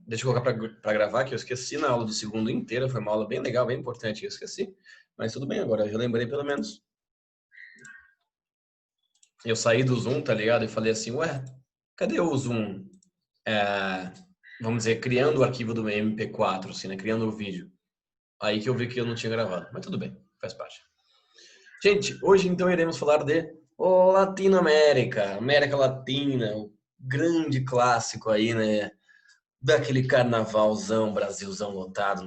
deixa eu colocar para gravar, que eu esqueci na aula do segundo inteira. Foi uma aula bem legal, bem importante, eu esqueci. Mas tudo bem agora, já lembrei pelo menos. Eu saí do Zoom, tá ligado? E falei assim, ué, cadê o Zoom? Vamos dizer, criando o arquivo do MP4, assim, né? Criando o vídeo. Aí que eu vi que eu não tinha gravado. Mas tudo bem, faz parte. Gente, hoje então iremos falar de Latinoamérica, América Latina, o grande clássico aí, né? Daquele carnavalzão, Brasilzão lotado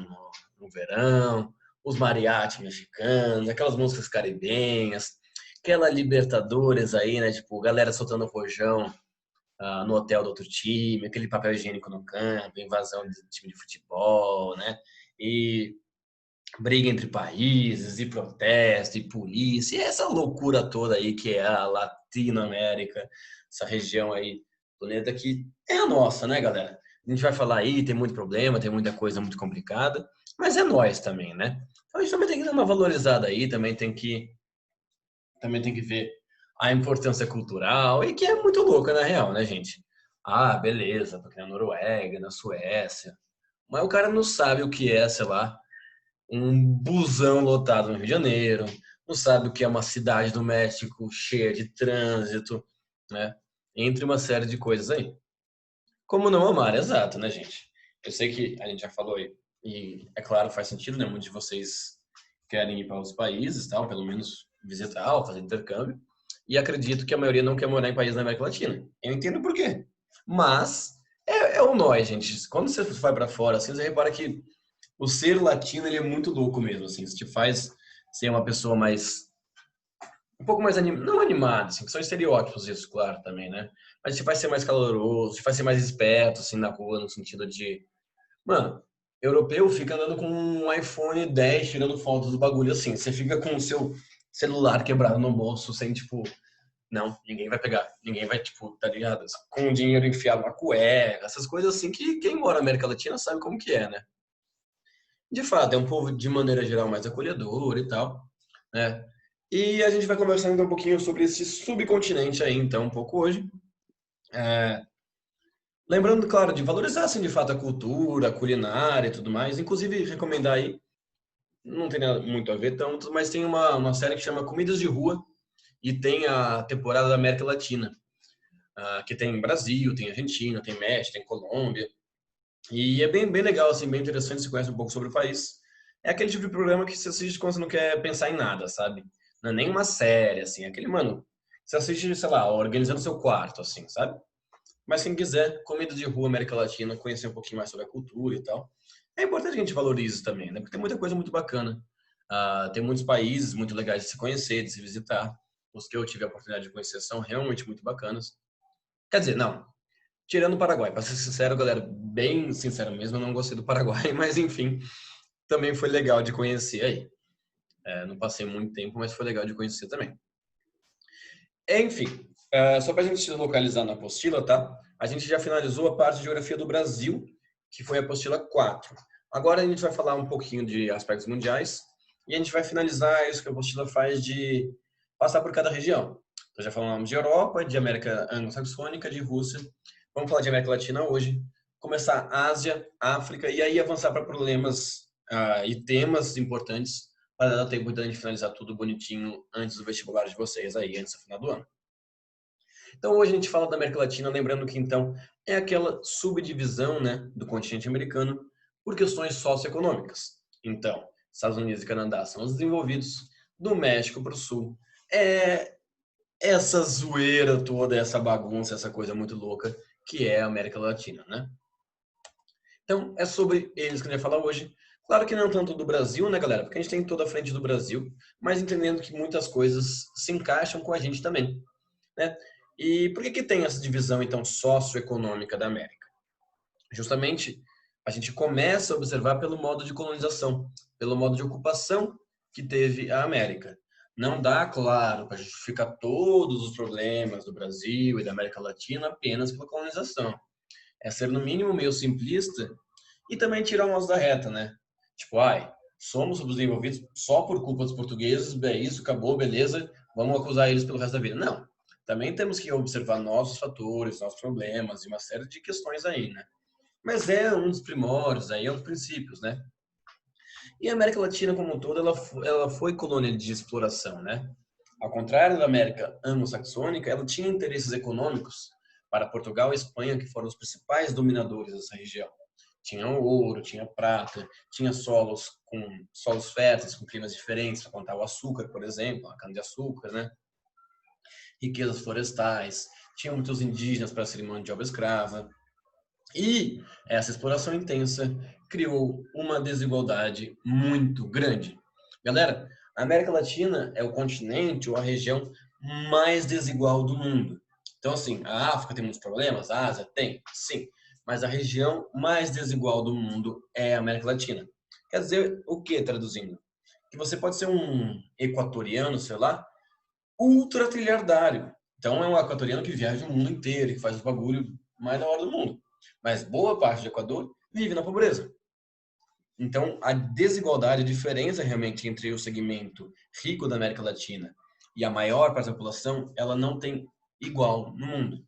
no verão, os mariachi mexicanos, aquelas músicas caribenhas, aquela Libertadores aí, né? Tipo, galera soltando rojão no hotel do outro time, aquele papel higiênico no campo, invasão de time de futebol, né? E briga entre países, e protesto, e polícia, e essa loucura toda aí que é a Latinoamérica, essa região aí do planeta que é a nossa, né, galera? A gente vai falar aí, tem muito problema, tem muita coisa muito complicada, mas é nós também, né? Então a gente também tem que dar uma valorizada aí, também tem que ver a importância cultural, e que é muito louca na real, né, gente? Ah, beleza, porque na Noruega, na Suécia, mas o cara não sabe o que é, sei lá, um busão lotado no Rio de Janeiro, não sabe o que é uma cidade do México cheia de trânsito, né? Entre uma série de coisas aí. Como não amar, exato, né, gente? Eu sei que a gente já falou aí, e é claro, faz sentido, né? Muitos de vocês querem ir para outros países, tal, pelo menos visitar ou fazer intercâmbio, e acredito que a maioria não quer morar em países da América Latina. Eu entendo por quê. Mas é o nós, gente. Quando você vai para fora, assim, você repara que o ser latino ele é muito louco mesmo, assim, isso te faz ser uma pessoa mais um pouco mais não animada, assim, que são estereótipos isso, claro, também, né? Mas te faz ser mais caloroso, te faz ser mais esperto assim na rua no sentido de, mano, europeu fica andando com um iPhone 10 tirando fotos do bagulho assim, você fica com o seu celular quebrado no bolso sem tipo, não, ninguém vai pegar, ninguém vai tipo, tá ligado? Com o dinheiro enfiado na cueca, essas coisas assim que quem mora na América Latina sabe como que é, né? De fato, é um povo de maneira geral mais acolhedor e tal, né? E a gente vai conversar então um pouquinho sobre esse subcontinente aí, então, um pouco hoje. É, lembrando, claro, de valorizar, assim, de fato, a cultura, a culinária e tudo mais. Inclusive, recomendar aí, não tem nada muito a ver tanto, mas tem uma série que chama Comidas de Rua e tem a temporada da América Latina, que tem Brasil, tem Argentina, tem México, tem Colômbia. E é bem legal, assim, bem interessante, você conhece um pouco sobre o país. É aquele tipo de programa que você assiste quando você não quer pensar em nada, sabe? Não é nem uma série, assim, é aquele, mano, você assiste, sei lá, organizando seu quarto, assim, sabe? Mas quem quiser, comida de rua, América Latina, conhecer um pouquinho mais sobre a cultura e tal. É importante que a gente valorize também, né? Porque tem muita coisa muito bacana. Tem muitos países muito legais de se conhecer, de se visitar. Os que eu tive a oportunidade de conhecer são realmente muito bacanas. Quer dizer, não, tirando o Paraguai, para ser sincero, galera, bem sincero mesmo, eu não gostei do Paraguai, mas enfim, também foi legal de conhecer aí. Não passei muito tempo, mas foi legal de conhecer também. Enfim, só para a gente se localizar na apostila, tá? A gente já finalizou a parte de geografia do Brasil, que foi a apostila 4. Agora a gente vai falar um pouquinho de aspectos mundiais e a gente vai finalizar isso que a apostila faz de passar por cada região. Então já falamos de Europa, de América Anglo-Saxônica, de Rússia. Vamos falar de América Latina hoje. Começar Ásia, África e aí avançar para problemas e temas importantes para dar tempo de finalizar tudo bonitinho antes do vestibular de vocês aí, antes do final do ano. Então hoje a gente fala da América Latina, lembrando que então é aquela subdivisão, né, do continente americano por questões socioeconômicas. Então, Estados Unidos e Canadá são os desenvolvidos, do México para o Sul. É essa zoeira toda, essa bagunça, essa coisa muito louca que é a América Latina, né? Então, é sobre eles que a gente vai falar hoje. Claro que não tanto do Brasil, né, galera? Porque a gente tem toda a frente do Brasil, mas entendendo que muitas coisas se encaixam com a gente também, né? E por que tem essa divisão, então, socioeconômica da América? Justamente, a gente começa a observar pelo modo de colonização, pelo modo de ocupação que teve a América. Não dá, claro, para justificar todos os problemas do Brasil e da América Latina apenas pela colonização. É ser, no mínimo, meio simplista e também tirar umas da reta, né? Tipo, somos subdesenvolvidos só por culpa dos portugueses, é isso, acabou, beleza, vamos acusar eles pelo resto da vida. Não. Também temos que observar nossos fatores, nossos problemas e uma série de questões aí, né? mas é um dos primórdios, aí é um dos princípios, né? E a América Latina como um todo, ela foi colônia de exploração, né? Ao contrário da América anglo-saxônica, ela tinha interesses econômicos para Portugal e Espanha, que foram os principais dominadores dessa região. Tinha ouro, tinha prata, tinha solos férteis com climas diferentes para plantar o açúcar, por exemplo, a cana-de-açúcar, né? Riquezas florestais, tinha muitos indígenas para serem mão de obra escrava. E essa exploração intensa criou uma desigualdade muito grande. Galera, a América Latina é o continente ou a região mais desigual do mundo. Então, assim, a África tem muitos problemas, a Ásia tem, sim, mas a região mais desigual do mundo é a América Latina. Quer dizer o que, traduzindo? Que você pode ser um equatoriano, sei lá, ultra trilhardário. Então, é um equatoriano que viaja o mundo inteiro, que faz os bagulho mais da hora do mundo. Mas boa parte do Equador vive na pobreza. Então, a desigualdade, a diferença realmente entre o segmento rico da América Latina e a maior parte da população, ela não tem igual no mundo.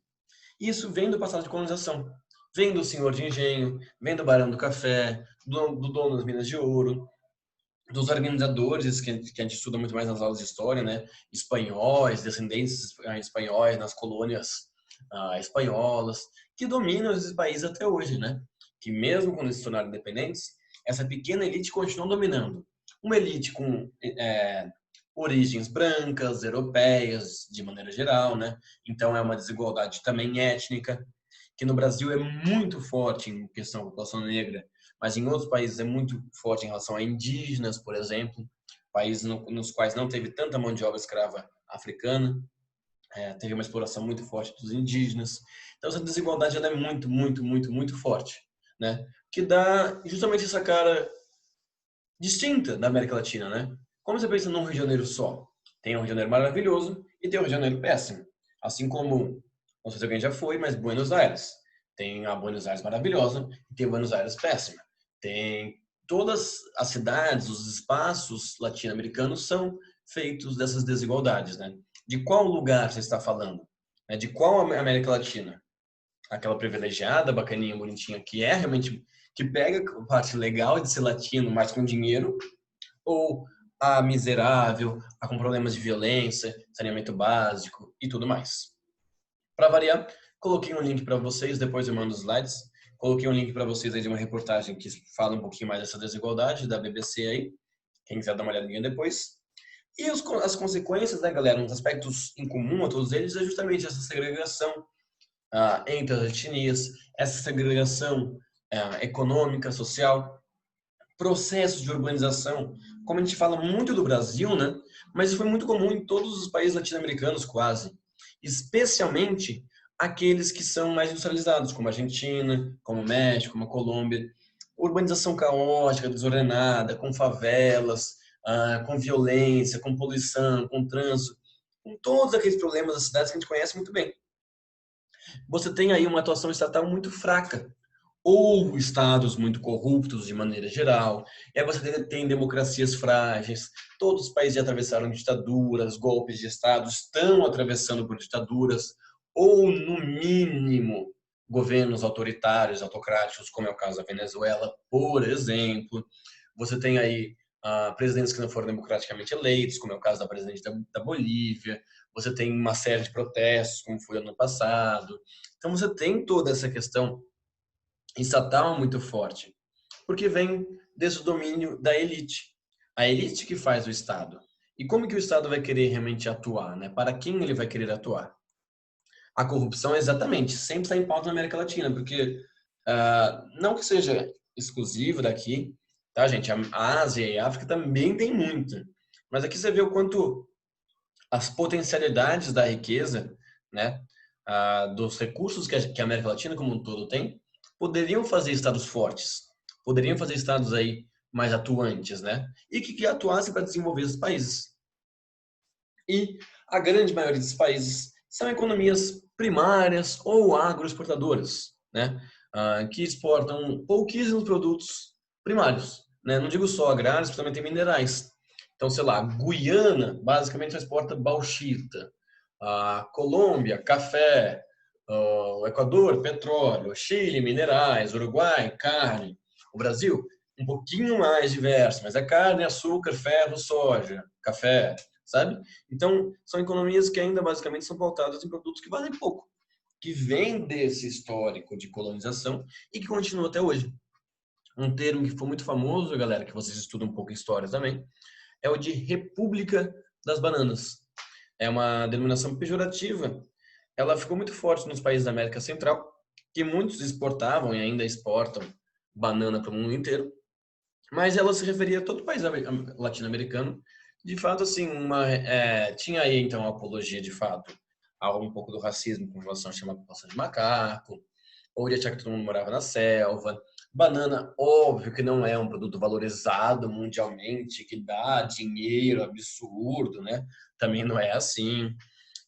Isso vem do passado de colonização. Vem do senhor de engenho, vem do barão do café, do dono das minas de ouro, dos organizadores, que a gente estuda muito mais nas aulas de história, né? Espanhóis, descendentes espanhóis nas colônias espanholas, que dominam esses países até hoje, né? Que mesmo quando eles se tornaram independentes, essa pequena elite continuou dominando. Uma elite com origens brancas, europeias, de maneira geral, né? Então é uma desigualdade também étnica, que no Brasil é muito forte em questão da população negra, mas em outros países é muito forte em relação a indígenas, por exemplo, países nos quais não teve tanta mão de obra escrava africana, teve uma exploração muito forte dos indígenas. Então essa desigualdade ela é muito, muito, muito, muito forte, né? Que dá justamente essa cara distinta da América Latina, né? Como você pensa num Rio de Janeiro só? Tem um Rio de Janeiro maravilhoso e tem um Rio de Janeiro péssimo. Assim como, não sei se alguém já foi, mas Buenos Aires. Tem a Buenos Aires maravilhosa e tem Buenos Aires péssima. Tem todas as cidades, os espaços latino-americanos são feitos dessas desigualdades, né? De qual lugar você está falando? De qual América Latina? Aquela privilegiada, bacaninha, bonitinha, que é realmente que pega a parte legal de ser latino, mas com dinheiro, ou a miserável, a com problemas de violência, saneamento básico e tudo mais. Para variar, coloquei um link para vocês, depois eu mando os slides. Coloquei um link para vocês aí de uma reportagem que fala um pouquinho mais dessa desigualdade da BBC aí, quem quiser dar uma olhadinha depois. E as consequências, né, galera, uns aspectos em comum a todos eles é justamente essa segregação entre as etnias, essa segregação econômica, social, processos de urbanização, como a gente fala muito do Brasil, né? Mas isso foi muito comum em todos os países latino-americanos, quase. Especialmente aqueles que são mais industrializados, como a Argentina, como o México, como a Colômbia. Urbanização caótica, desordenada, com favelas, com violência, com poluição, com trânsito, com todos aqueles problemas das cidades que a gente conhece muito bem. Você tem aí uma atuação estatal muito fraca, ou estados muito corruptos de maneira geral, e aí você tem democracias frágeis, todos os países já atravessaram ditaduras, golpes de estado, estão atravessando por ditaduras, ou no mínimo governos autoritários, autocráticos, como é o caso da Venezuela, por exemplo. Você tem aí presidentes que não foram democraticamente eleitos, como é o caso da presidente da Bolívia. Você tem uma série de protestos, como foi ano passado. Então você tem toda essa questão estatal muito forte, porque vem desse domínio da elite. A elite que faz o Estado. E como que o Estado vai querer realmente atuar, né? Para quem ele vai querer atuar? A corrupção, exatamente, sempre está em pauta na América Latina, porque não que seja exclusivo daqui, tá, gente? A Ásia e a África também tem muito. Mas aqui você vê o quanto as potencialidades da riqueza, né, dos recursos que a América Latina como um todo tem, poderiam fazer estados fortes, poderiam fazer estados aí mais atuantes, né, e que atuassem para desenvolver esses países. E a grande maioria desses países são economias primárias ou agroexportadoras, né, que exportam pouquíssimos produtos primários, né, não digo só agrários, mas também tem minerais. Então, sei lá, Guiana basicamente só exporta bauxita, a Colômbia, café, O Equador, petróleo. Chile, minerais. Uruguai, carne. O Brasil, um pouquinho mais diverso, mas é carne, açúcar, ferro, soja, café, sabe? Então, são economias que ainda basicamente são pautadas em produtos que valem pouco, que vêm desse histórico de colonização e que continua até hoje. Um termo que foi muito famoso, galera, que vocês estudam um pouco história também, é o de República das Bananas. É uma denominação pejorativa. Ela ficou muito forte nos países da América Central, que muitos exportavam e ainda exportam banana para o mundo inteiro, mas ela se referia a todo o país latino-americano. De fato, assim, tinha aí então a apologia de fato a um pouco do racismo com relação a chamar a população de macaco, ou de achar que todo mundo morava na selva. Banana, óbvio que não é um produto valorizado mundialmente, que dá dinheiro absurdo, né? Também não é assim.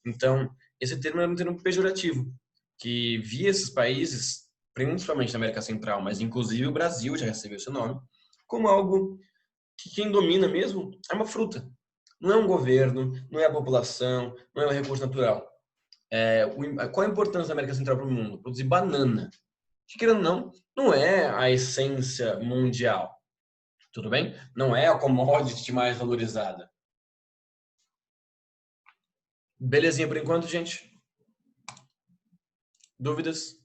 Então, esse termo é um termo pejorativo, que via esses países, principalmente na América Central, mas inclusive o Brasil já recebeu esse nome, como algo que quem domina mesmo é uma fruta. Não é um governo, não é a população, não é o recurso natural. Qual a importância da América Central para o mundo? Produzir banana. Que, querendo ou não, não é a essência mundial. Tudo bem? Não é a commodity mais valorizada. Belezinha por enquanto, gente? Dúvidas?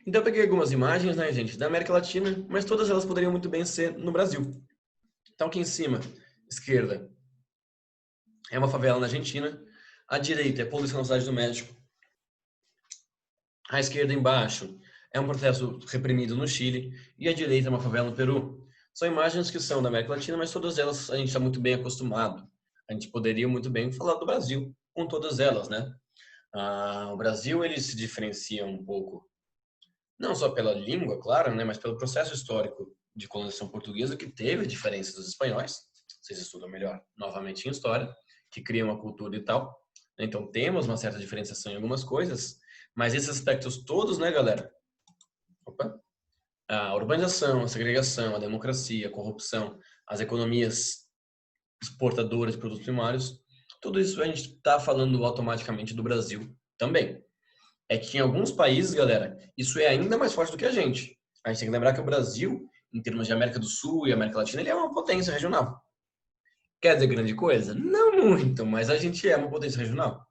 Então eu peguei algumas imagens, né, gente, da América Latina, mas todas elas poderiam muito bem ser no Brasil. Então aqui em cima, esquerda, é uma favela na Argentina. À direita é Poluição na Cidade do México. À esquerda embaixo é um protesto reprimido no Chile. E à direita é uma favela no Peru. São imagens que são da América Latina, mas todas elas a gente está muito bem acostumado. A gente poderia muito bem falar do Brasil com todas elas, né? O Brasil ele se diferencia um pouco, não só pela língua, claro, né, mas pelo processo histórico de colonização portuguesa que teve diferenças dos espanhóis. Vocês estudam melhor, novamente em história, que cria uma cultura e tal. Então temos uma certa diferenciação em algumas coisas, mas esses aspectos todos, né, galera? Opa. A urbanização, a segregação, a democracia, a corrupção, as economias exportadoras de produtos primários, tudo isso a gente está falando automaticamente do Brasil também. É que em alguns países, galera, isso é ainda mais forte do que a gente. A gente tem que lembrar que o Brasil, em termos de América do Sul e América Latina, ele é uma potência regional. Quer dizer grande coisa? Não muito, mas a gente é uma potência regional.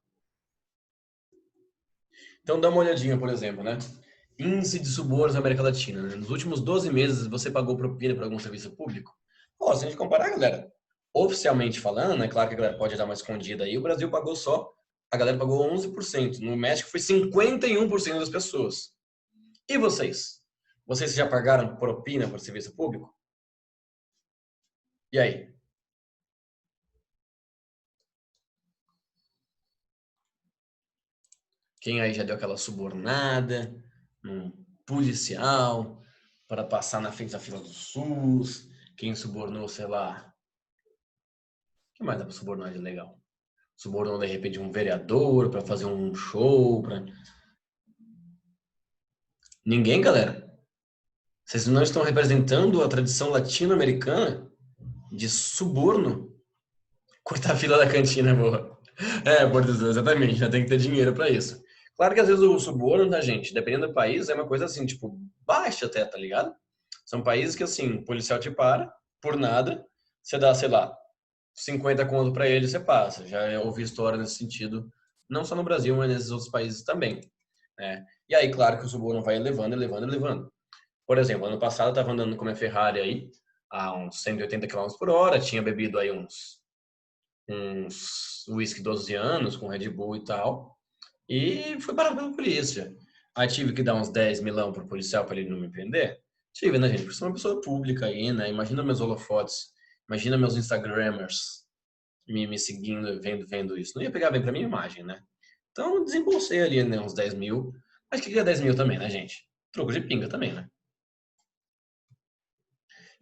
Então dá uma olhadinha, por exemplo, né? Índice de subornos na América Latina, né? Nos últimos 12 meses você pagou propina para algum serviço público? Pô, se a gente comparar, galera, oficialmente falando, é claro que a galera pode dar uma escondida aí, o Brasil pagou só, a galera pagou 11%. No México foi 51% das pessoas. E vocês? Vocês já pagaram propina por serviço público? E aí? Quem aí já deu aquela subornada num policial para passar na frente da fila do SUS? Quem subornou, sei lá. O que mais dá para subornar de legal? Subornou de repente um vereador para fazer um show, para ninguém, galera. Vocês não estão representando a tradição latino-americana de suborno? Cortar a fila da cantina, boa. Por Deus, exatamente, já tem que ter dinheiro para isso. Claro que às vezes o suborno da gente, dependendo do país, é uma coisa assim, tipo, baixa até, tá ligado? São países que assim, o policial te para, por nada, você dá, sei lá, 50 conto para ele, você passa. Já ouvi história nesse sentido, não só no Brasil, mas nesses outros países também, né? E aí, claro que o suborno vai elevando, elevando, elevando. Por exemplo, ano passado eu tava andando com a minha Ferrari aí, a uns 180 km por hora, tinha bebido aí uns whisky 12 anos com Red Bull e tal, e fui parado pela polícia. Aí tive que dar uns 10 milão pro policial para ele não me prender. Tive, né, gente? Porque sou uma pessoa pública aí, né? Imagina meus holofotes, imagina meus Instagrammers me seguindo, vendo isso. Não ia pegar bem pra minha imagem, né? Então desembolsei ali, né, uns 10 mil. Mas que é 10 mil também, né, gente? Troco de pinga também, né?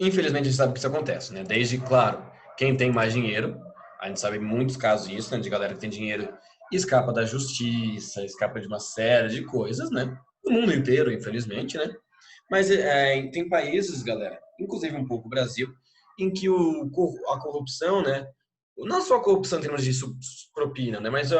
Infelizmente, a gente sabe que isso acontece, né? Desde, claro, quem tem mais dinheiro, a gente sabe muitos casos disso, né? De galera que tem dinheiro e escapa da justiça, escapa de uma série de coisas, né? No mundo inteiro, infelizmente, né? Mas tem países, galera, inclusive um pouco o Brasil, em que a corrupção, né? Não só a corrupção em termos de propina, né? Mas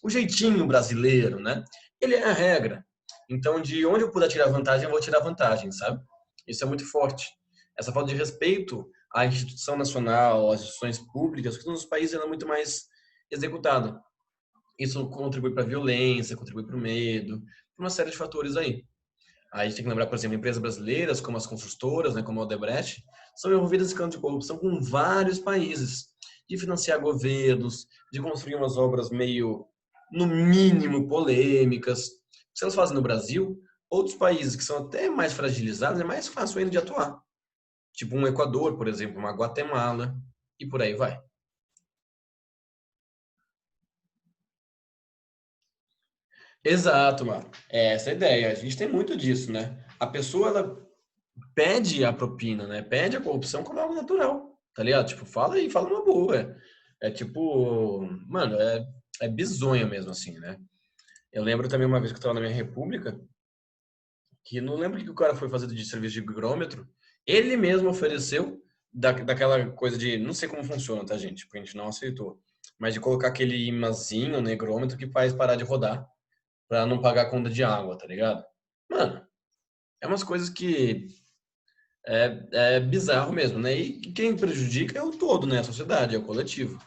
o jeitinho brasileiro, né? ele é a regra. Então, de onde eu puder tirar vantagem, eu vou tirar vantagem, sabe? Isso é muito forte. Essa falta de respeito à instituição nacional, às instituições públicas, que nos países ela é muito mais executada. Isso contribui para a violência, contribui para o medo, para uma série de fatores aí. Aí a gente tem que lembrar, por exemplo, empresas brasileiras, como as construtoras, né, como a Odebrecht, são envolvidas em escândalos de corrupção com vários países, de financiar governos, de construir umas obras meio, no mínimo, polêmicas. Se elas fazem no Brasil, outros países que são até mais fragilizados, é mais fácil ainda de atuar. Tipo um Equador, por exemplo, uma Guatemala, e por aí vai. Exato, mano. É essa a ideia. A gente tem muito disso, né? A pessoa, ela pede a propina, né? Pede a corrupção como algo natural, tá ligado? Tipo, fala aí, fala uma boa. É tipo, mano, é bizonho mesmo, assim, né? Eu lembro também uma vez que eu tava na minha república, que não lembro o que o cara foi fazer de serviço de higrômetro, ele mesmo ofereceu daquela coisa de, não sei como funciona, tá, gente? Porque a gente não aceitou, mas de colocar aquele imazinho no higrômetro que faz parar de rodar, pra não pagar a conta de água, tá ligado? Mano, é umas coisas que é bizarro mesmo, né? E quem prejudica é o todo, né? A sociedade, é o coletivo.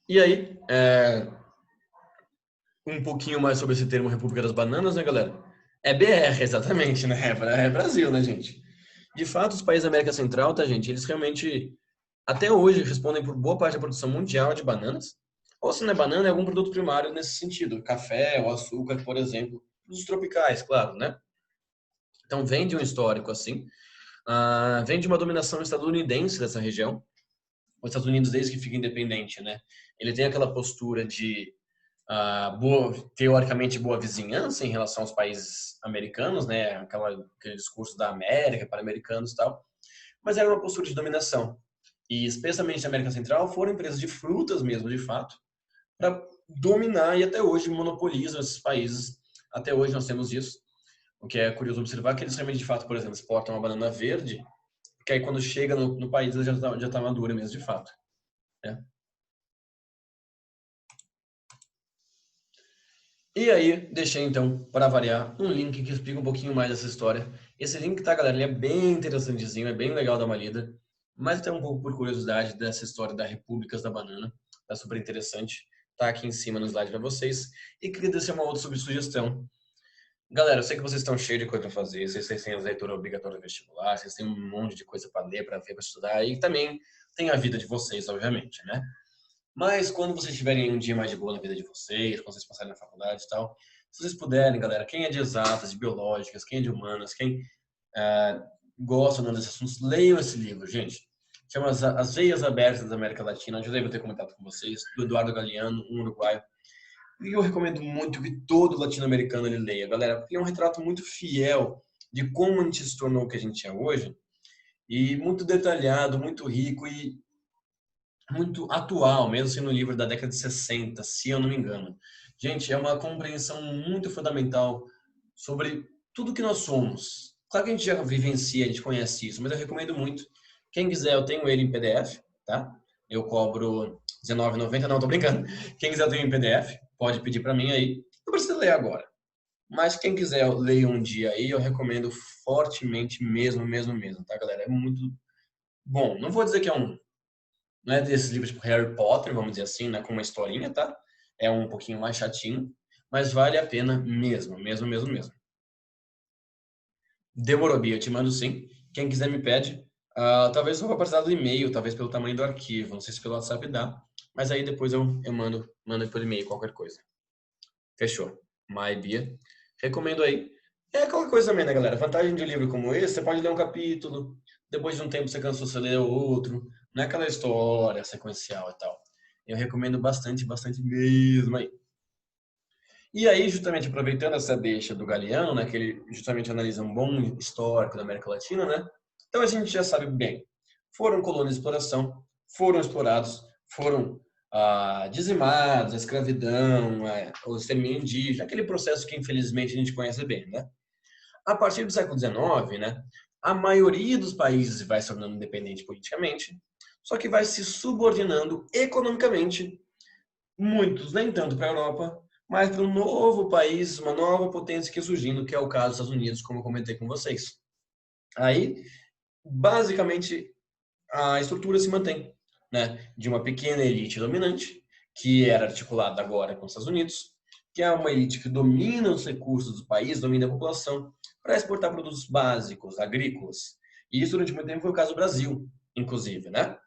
E aí, um pouquinho mais sobre esse termo República das Bananas, né, galera? É BR, exatamente, né? É Brasil, né, gente? De fato, os países da América Central, tá, gente? Eles realmente, até hoje, respondem por boa parte da produção mundial de bananas. Ou se não é banana, é algum produto primário nesse sentido. Café ou açúcar, por exemplo. Os tropicais, claro, né? Então, vem de um histórico assim. Vem de uma dominação estadunidense dessa região. Os Estados Unidos, desde que fica independente, né? Ele tem aquela postura de teoricamente boa vizinhança em relação aos países americanos, né? Aquele discurso da América para americanos e tal. Mas era uma postura de dominação. E especialmente na América Central foram empresas de frutas mesmo, de fato, para dominar e até hoje monopolizam esses países. Até hoje nós temos isso. O que é curioso observar que eles realmente, de fato, por exemplo, exportam uma banana verde, que aí quando chega no país ela já tá madura mesmo, de fato. Né? E aí, deixei então, para variar, um link que explica um pouquinho mais dessa história. Esse link, tá, galera? Ele é bem interessantezinho, é bem legal dar uma lida. Mas até um pouco por curiosidade dessa história da Repúblicas da Banana. Tá super interessante. Tá aqui em cima no slide para vocês. E queria deixar uma outra sugestão. Galera, eu sei que vocês estão cheios de coisa para fazer, vocês têm a leitura obrigatória vestibular, vocês têm um monte de coisa para ler, para ver, para estudar, e também tem a vida de vocês, obviamente, né? Mas quando vocês tiverem um dia mais de boa na vida de vocês, quando vocês passarem na faculdade e tal, se vocês puderem, galera, quem é de exatas, de biológicas, quem é de humanas, quem ah, gosta ou não desses assuntos, leiam esse livro, gente. Chama As Veias Abertas da América Latina, eu já devo ter comentado com vocês, do Eduardo Galeano, um uruguaio. E eu recomendo muito que todo latino-americano ele leia, galera, porque é um retrato muito fiel de como a gente se tornou o que a gente é hoje, e muito detalhado, muito rico e muito atual, mesmo sendo um livro da década de 60, se eu não me engano. Gente, é uma compreensão muito fundamental sobre tudo que nós somos. Claro que a gente já vivencia, a gente conhece isso, mas eu recomendo muito. Quem quiser, eu tenho ele em PDF, tá? Eu cobro R$19,90, não, tô brincando. Quem quiser, eu tenho em PDF, pode pedir para mim aí. Não precisa ler agora. Mas quem quiser ler um dia aí, eu recomendo fortemente mesmo, mesmo, mesmo, tá, galera? É muito bom. Não vou dizer que é um não é desses livros tipo Harry Potter, vamos dizer assim, né, com uma historinha, tá? É um pouquinho mais chatinho, mas vale a pena mesmo, mesmo, mesmo, mesmo. Demorou, Bia, eu te mando sim. Quem quiser me pede. Talvez só vou precisar do e-mail, talvez pelo tamanho do arquivo, não sei se pelo WhatsApp dá, mas aí depois eu mando por e-mail qualquer coisa. Fechou. My Bia. Recomendo aí. É aquela coisa também, né, galera? Vantagem de um livro como esse, você pode ler um capítulo, depois de um tempo você cansou, você lê outro. Não é aquela história sequencial e tal. Eu recomendo bastante, bastante mesmo aí. E aí, justamente aproveitando essa deixa do Galeano, né, que ele justamente analisa um bom histórico da América Latina, né? Então a gente já sabe bem. Foram colônias de exploração, foram explorados, foram dizimados, a escravidão, o extermínio indígena, aquele processo que infelizmente a gente conhece bem, né? A partir do século XIX, né, a maioria dos países vai se tornando independente politicamente, só que vai se subordinando economicamente muitos nem tanto para a Europa, mas para um novo país, uma nova potência que é surgindo, que é o caso dos Estados Unidos, como eu comentei com vocês. Aí, basicamente, a estrutura se mantém, né, de uma pequena elite dominante, que era articulada agora com os Estados Unidos, que é uma elite que domina os recursos do país, domina a população, para exportar produtos básicos, agrícolas. E isso durante muito tempo foi o caso do Brasil, inclusive, né?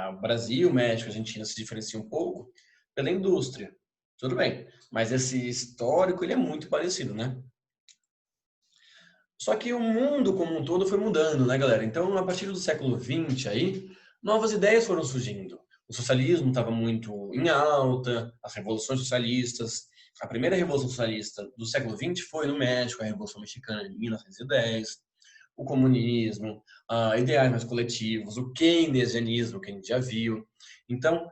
O Brasil, México, Argentina se diferenciam um pouco pela indústria. Tudo bem, mas esse histórico ele é muito parecido, né? Só que o mundo como um todo foi mudando, né, galera? Então, a partir do século XX aí, novas ideias foram surgindo. O socialismo estava muito em alta, as revoluções socialistas. A primeira revolução socialista do século XX foi no México, a Revolução Mexicana de 1910. O comunismo, ideais mais coletivos, o keynesianismo, que a gente já viu. Então,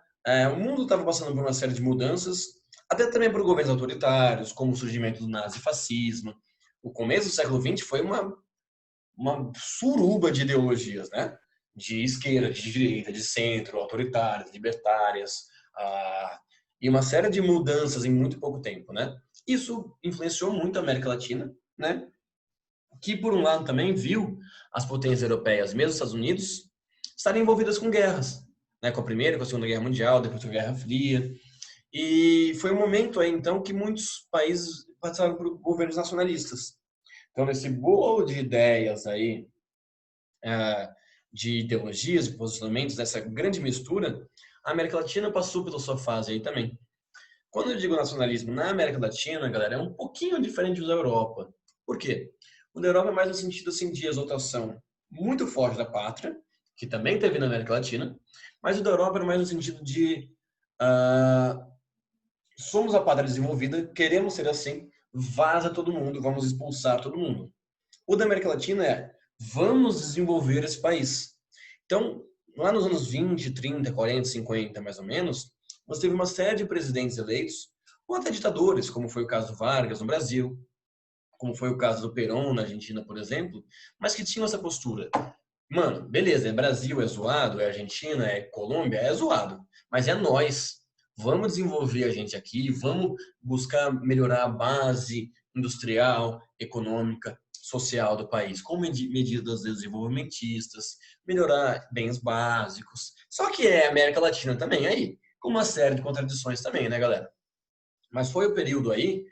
o mundo estava passando por uma série de mudanças, até também por governos autoritários, como o surgimento do nazifascismo. O começo do século XX foi uma suruba de ideologias, né? De esquerda, de direita, de centro, autoritárias, libertárias, e uma série de mudanças em muito pouco tempo, né? Isso influenciou muito a América Latina, né? Que por um lado também viu as potências europeias, mesmo os Estados Unidos, estarem envolvidas com guerras, né? Com a Primeira, com a Segunda Guerra Mundial, depois com a Guerra Fria. E foi um momento aí, então, que muitos países passaram por governos nacionalistas. Então, nesse bolo de ideias aí, de ideologias, de posicionamentos, dessa grande mistura, a América Latina passou pela sua fase aí também. Quando eu digo nacionalismo na América Latina, galera, é um pouquinho diferente da Europa. Por quê? O da Europa é mais no sentido assim, de exaltação muito forte da pátria, que também teve na América Latina, mas o da Europa é mais no sentido de uh, somos a pátria desenvolvida, queremos ser assim, vaza todo mundo, vamos expulsar todo mundo. O da América Latina é vamos desenvolver esse país. Então, lá nos anos 20, 30, 40, 50, mais ou menos, você teve uma série de presidentes eleitos, ou até ditadores, como foi o caso do Vargas no Brasil, como foi o caso do Perón na Argentina, por exemplo, mas que tinham essa postura. Mano, beleza, é Brasil, é zoado, é Argentina, é Colômbia, é zoado, mas é nós. Vamos desenvolver a gente aqui, vamos buscar melhorar a base industrial, econômica, social do país, com medidas desenvolvimentistas, melhorar bens básicos. Só que é América Latina também aí, com uma série de contradições também, né, galera? Mas foi o período aí,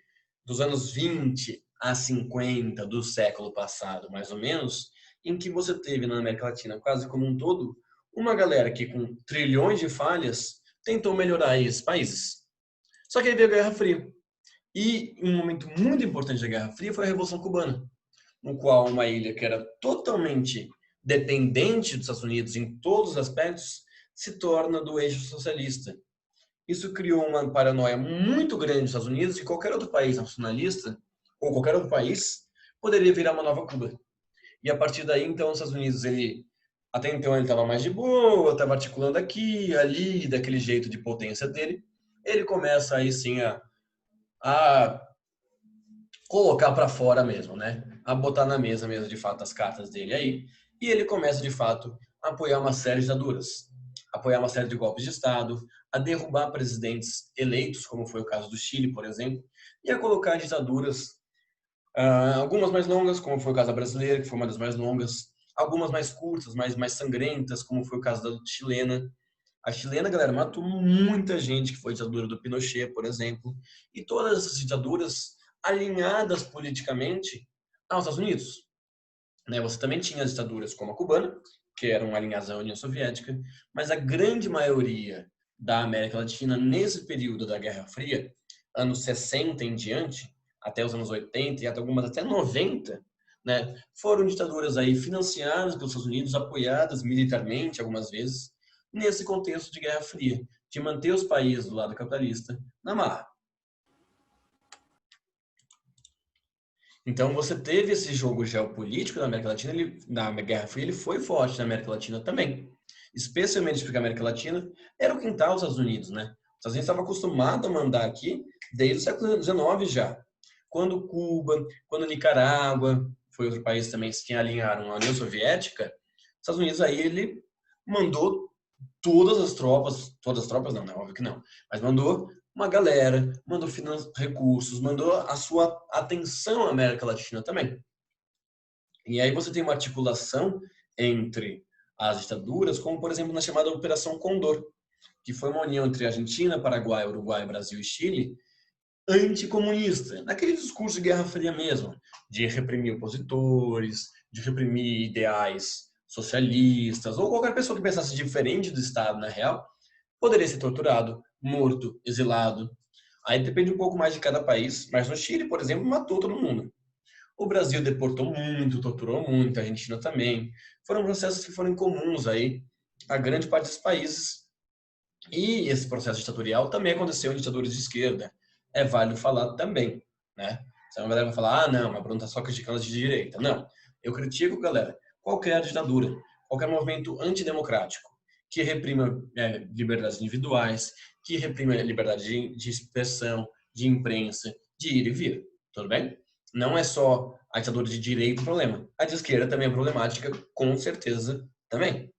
dos anos 20 a 50 do século passado, mais ou menos, em que você teve na América Latina, quase como um todo, uma galera que com trilhões de falhas tentou melhorar esses países. Só que aí veio a Guerra Fria. E um momento muito importante da Guerra Fria foi a Revolução Cubana, no qual uma ilha que era totalmente dependente dos Estados Unidos em todos os aspectos se torna do eixo socialista. Isso criou uma paranoia muito grande nos Estados Unidos e qualquer outro país nacionalista, ou qualquer outro país, poderia virar uma nova Cuba. E a partir daí, então, os Estados Unidos, até então ele estava mais de boa, estava articulando aqui, ali, daquele jeito de potência dele. Ele começa aí sim a colocar para fora mesmo, né? A botar na mesa mesmo, de fato, as cartas dele aí. E ele começa, de fato, a apoiar uma série de ditaduras, apoiar uma série de golpes de Estado, a derrubar presidentes eleitos, como foi o caso do Chile, por exemplo, e a colocar ditaduras, algumas mais longas, como foi o caso da brasileira, que foi uma das mais longas, algumas mais curtas, mais sangrentas, como foi o caso da chilena. A chilena, galera, matou muita gente, que foi a ditadura do Pinochet, por exemplo, e todas essas ditaduras alinhadas politicamente aos Estados Unidos. Né? Você também tinha as ditaduras como a cubana, que eram alinhadas à União Soviética, mas a grande maioria da América Latina, nesse período da Guerra Fria, anos 60 em diante, até os anos 80 e até algumas até 90, né, foram ditaduras aí financiadas pelos Estados Unidos, apoiadas militarmente algumas vezes, nesse contexto de Guerra Fria, de manter os países do lado capitalista na marra. Então você teve esse jogo geopolítico na América Latina, na Guerra Fria ele foi forte na América Latina também. Especialmente porque a América Latina era o quintal dos Estados Unidos, né? Os Estados Unidos estava acostumado a mandar aqui desde o século XIX já. Quando Cuba, quando Nicarágua, foi outro país também que alinharam a União Soviética, os Estados Unidos aí ele mandou todas as tropas não, né? Óbvio que não, mas mandou uma galera, mandou recursos, mandou a sua atenção à América Latina também. E aí você tem uma articulação entre as ditaduras, como por exemplo na chamada Operação Condor, que foi uma união entre Argentina, Paraguai, Uruguai, Brasil e Chile, anticomunista, naquele discurso de Guerra Fria mesmo, de reprimir opositores, de reprimir ideais socialistas, ou qualquer pessoa que pensasse diferente do Estado, na real, poderia ser torturado, morto, exilado. Aí depende um pouco mais de cada país, mas no Chile, por exemplo, matou todo mundo. O Brasil deportou muito, torturou muito, a Argentina também. Foram processos que foram incomuns aí a grande parte dos países. E esse processo ditatorial também aconteceu em ditaduras de esquerda. É válido falar também, né? Se a galera vai falar, ah, não, a Bruno tá só criticando as de direita. Não, eu critico, galera, qualquer ditadura, qualquer movimento antidemocrático que reprima liberdades individuais, que reprima a liberdade de expressão, de imprensa, de ir e vir. Tudo bem? Não é só a ditadura de direita o problema. A de esquerda também é problemática, com certeza também.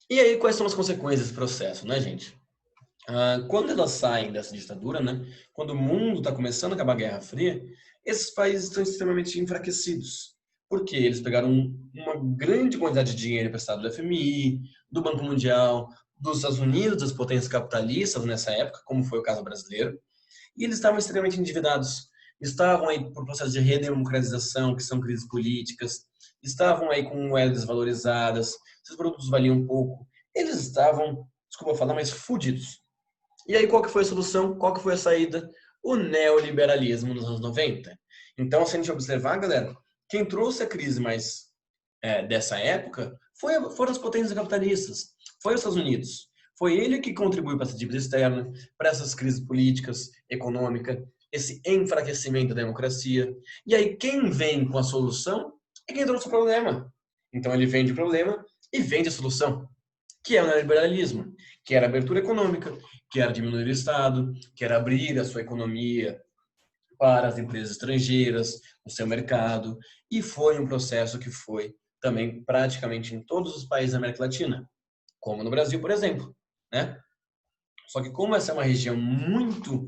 E aí, quais são as consequências desse processo, né, gente? Quando elas saem dessa ditadura, né, quando o mundo está começando a acabar a Guerra Fria, esses países estão extremamente enfraquecidos. Porque eles pegaram uma grande quantidade de dinheiro emprestado do FMI, do Banco Mundial, dos Estados Unidos, das potências capitalistas nessa época, como foi o caso brasileiro, e eles estavam extremamente endividados. Estavam aí por processo de redemocratização, que são crises políticas, estavam aí com moedas desvalorizadas, seus produtos valiam pouco. Eles estavam, desculpa falar, mas fudidos. E aí qual que foi a solução? Qual que foi a saída? O neoliberalismo nos anos 90. Então, se a gente observar, galera, quem trouxe a crise mais dessa época foram as potências capitalistas, foi os Estados Unidos. Foi ele que contribuiu para essa dívida externa, para essas crises políticas, econômica, esse enfraquecimento da democracia. E aí quem vem com a solução é quem trouxe o problema. Então ele vende o problema e vende a solução, que é o neoliberalismo, que era a abertura econômica, que era diminuir o Estado, que era abrir a sua economia para as empresas estrangeiras, o seu mercado, e foi um processo que foi também praticamente em todos os países da América Latina, como no Brasil, por exemplo, né? Só que como essa é uma região muito,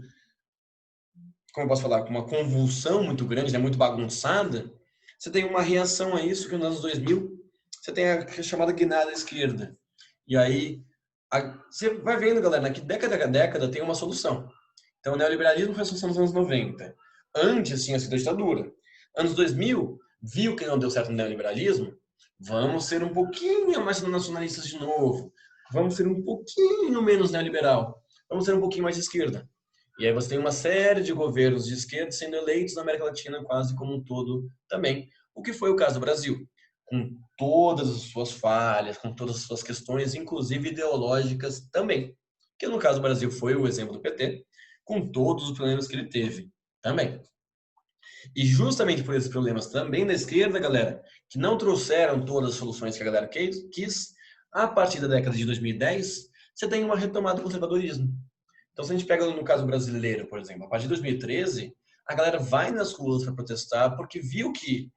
como eu posso falar, com uma convulsão muito grande, né, muito bagunçada, você tem uma reação a isso que nos anos 2000 você tem a chamada guinada à esquerda. E aí você vai vendo, galera, que década a década tem uma solução. Então, o neoliberalismo foi a solução nos anos 90. Antes tinha sido a ditadura. Anos 2000, viu que não deu certo no neoliberalismo? Vamos ser um pouquinho mais nacionalistas de novo. Vamos ser um pouquinho menos neoliberal. Vamos ser um pouquinho mais de esquerda. E aí você tem uma série de governos de esquerda sendo eleitos na América Latina quase como um todo também. O que foi o caso do Brasil. Com todas as suas falhas, com todas as suas questões, inclusive ideológicas também. Que no caso do Brasil foi o exemplo do PT, com todos os problemas que ele teve também. E justamente por esses problemas também da esquerda, galera, que não trouxeram todas as soluções que a galera quis, a partir da década de 2010, você tem uma retomada do conservadorismo. Então, se a gente pega no caso brasileiro, por exemplo, a partir de 2013, a galera vai nas ruas para protestar porque viu que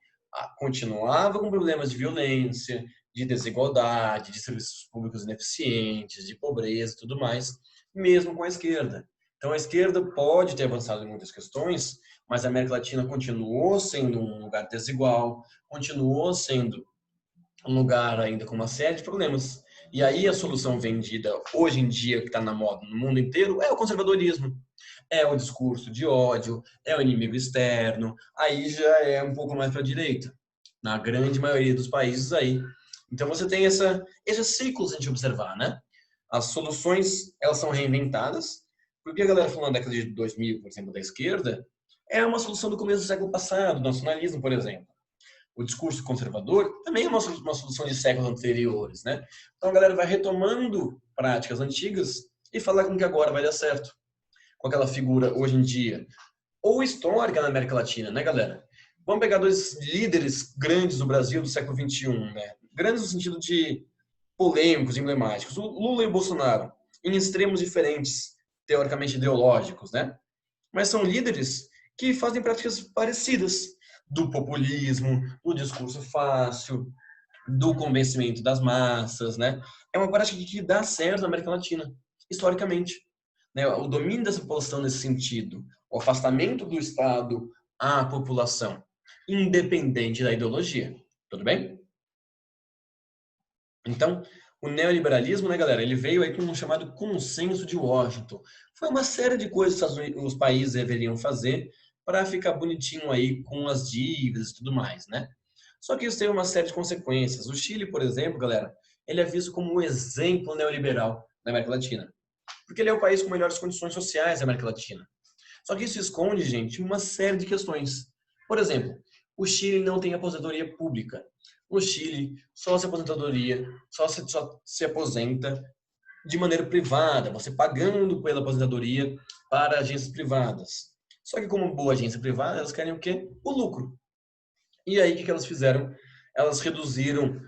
continuava com problemas de violência, de desigualdade, de serviços públicos ineficientes, de pobreza e tudo mais, mesmo com a esquerda. Então, a esquerda pode ter avançado em muitas questões, mas a América Latina continuou sendo um lugar desigual, continuou sendo um lugar ainda com uma série de problemas. E aí a solução vendida hoje em dia, que está na moda no mundo inteiro, é o conservadorismo. É o discurso de ódio, é o inimigo externo, aí já é um pouco mais para a direita, na grande maioria dos países aí. Então você tem esses ciclos a gente observar, né? As soluções, elas são reinventadas, porque a galera falando da década de 2000, por exemplo, da esquerda, é uma solução do começo do século passado, do nacionalismo, por exemplo. O discurso conservador também é uma solução de séculos anteriores, né? Então a galera vai retomando práticas antigas e falar com que agora vai dar certo. Com aquela figura hoje em dia, ou histórica na América Latina, né, galera? Vamos pegar dois líderes grandes do Brasil do século XXI, né? Grandes no sentido de polêmicos, emblemáticos. O Lula e o Bolsonaro, em extremos diferentes, teoricamente ideológicos, né? Mas são líderes que fazem práticas parecidas do populismo, do discurso fácil, do convencimento das massas, né? É uma prática que dá certo na América Latina, historicamente. Né? O domínio dessa população nesse sentido, o afastamento do Estado à população, independente da ideologia. Tudo bem? Então, o neoliberalismo, né, galera, ele veio aí com um chamado consenso de Washington. Foi uma série de coisas que os países deveriam fazer para ficar bonitinho aí com as dívidas e tudo mais, né? Só que isso teve uma série de consequências. O Chile, por exemplo, galera, ele é visto como um exemplo neoliberal na América Latina, porque ele é o país com melhores condições sociais da América Latina. Só que isso esconde, gente, uma série de questões. Por exemplo, o Chile não tem aposentadoria pública. No Chile, só se aposenta de maneira privada, você pagando pela aposentadoria para agências privadas. Só que como boa agência privada, elas querem o quê? O lucro. E aí, o que elas fizeram? Elas reduziram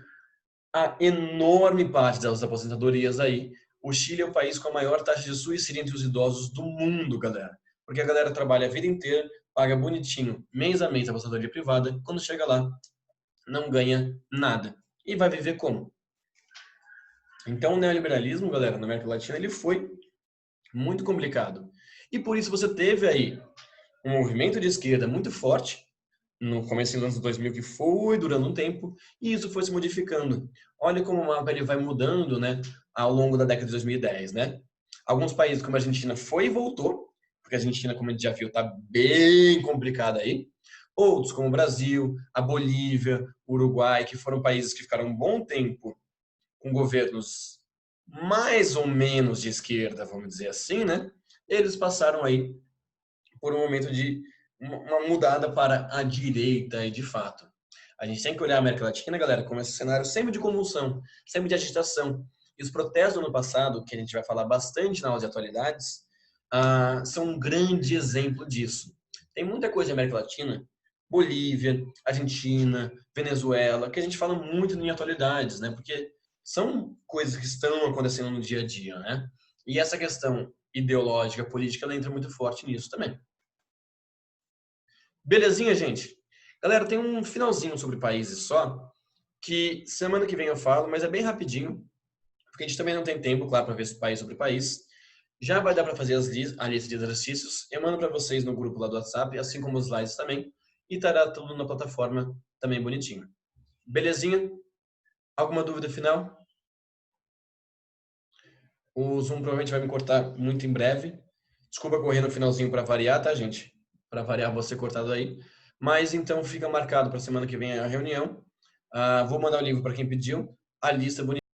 a enorme parte das aposentadorias aí. O Chile é o país com a maior taxa de suicídio entre os idosos do mundo, galera. Porque a galera trabalha a vida inteira, paga bonitinho, mês a mês, a aposentadoria privada, quando chega lá, não ganha nada. E vai viver como? Então, o neoliberalismo, galera, na América Latina, ele foi muito complicado. E por isso você teve aí um movimento de esquerda muito forte, no começo dos anos 2000, que foi durando um tempo, e isso foi se modificando. Olha como o mapa ele vai mudando, né, ao longo da década de 2010, né? Alguns países como a Argentina foi e voltou, porque a Argentina, como a gente já viu, está bem complicada aí. Outros, como o Brasil, a Bolívia, o Uruguai, que foram países que ficaram um bom tempo com governos mais ou menos de esquerda, vamos dizer assim, né? Eles passaram aí por um momento de uma mudada para a direita e de fato. A gente tem que olhar a América Latina, galera, como esse cenário sempre de convulsão, sempre de agitação. E os protestos do ano passado, que a gente vai falar bastante na aula de atualidades, são um grande exemplo disso. Tem muita coisa na América Latina, Bolívia, Argentina, Venezuela, que a gente fala muito em atualidades, né? Porque são coisas que estão acontecendo no dia a dia, né? E essa questão ideológica, política, ela entra muito forte nisso também. Belezinha, gente? Galera, tem um finalzinho sobre países só, que semana que vem eu falo, mas é bem rapidinho, porque a gente também não tem tempo, claro, para ver esse país sobre país. Já vai dar para fazer a lista de exercícios. Eu mando para vocês no grupo lá do WhatsApp, assim como os slides também, e estará tudo na plataforma também bonitinho. Belezinha? Alguma dúvida final? O Zoom provavelmente vai me cortar muito em breve. Desculpa correr no finalzinho para variar, tá, gente? Para variar você cortado aí. Mas então fica marcado para semana que vem a reunião. Vou mandar o livro para quem pediu. A lista bonita.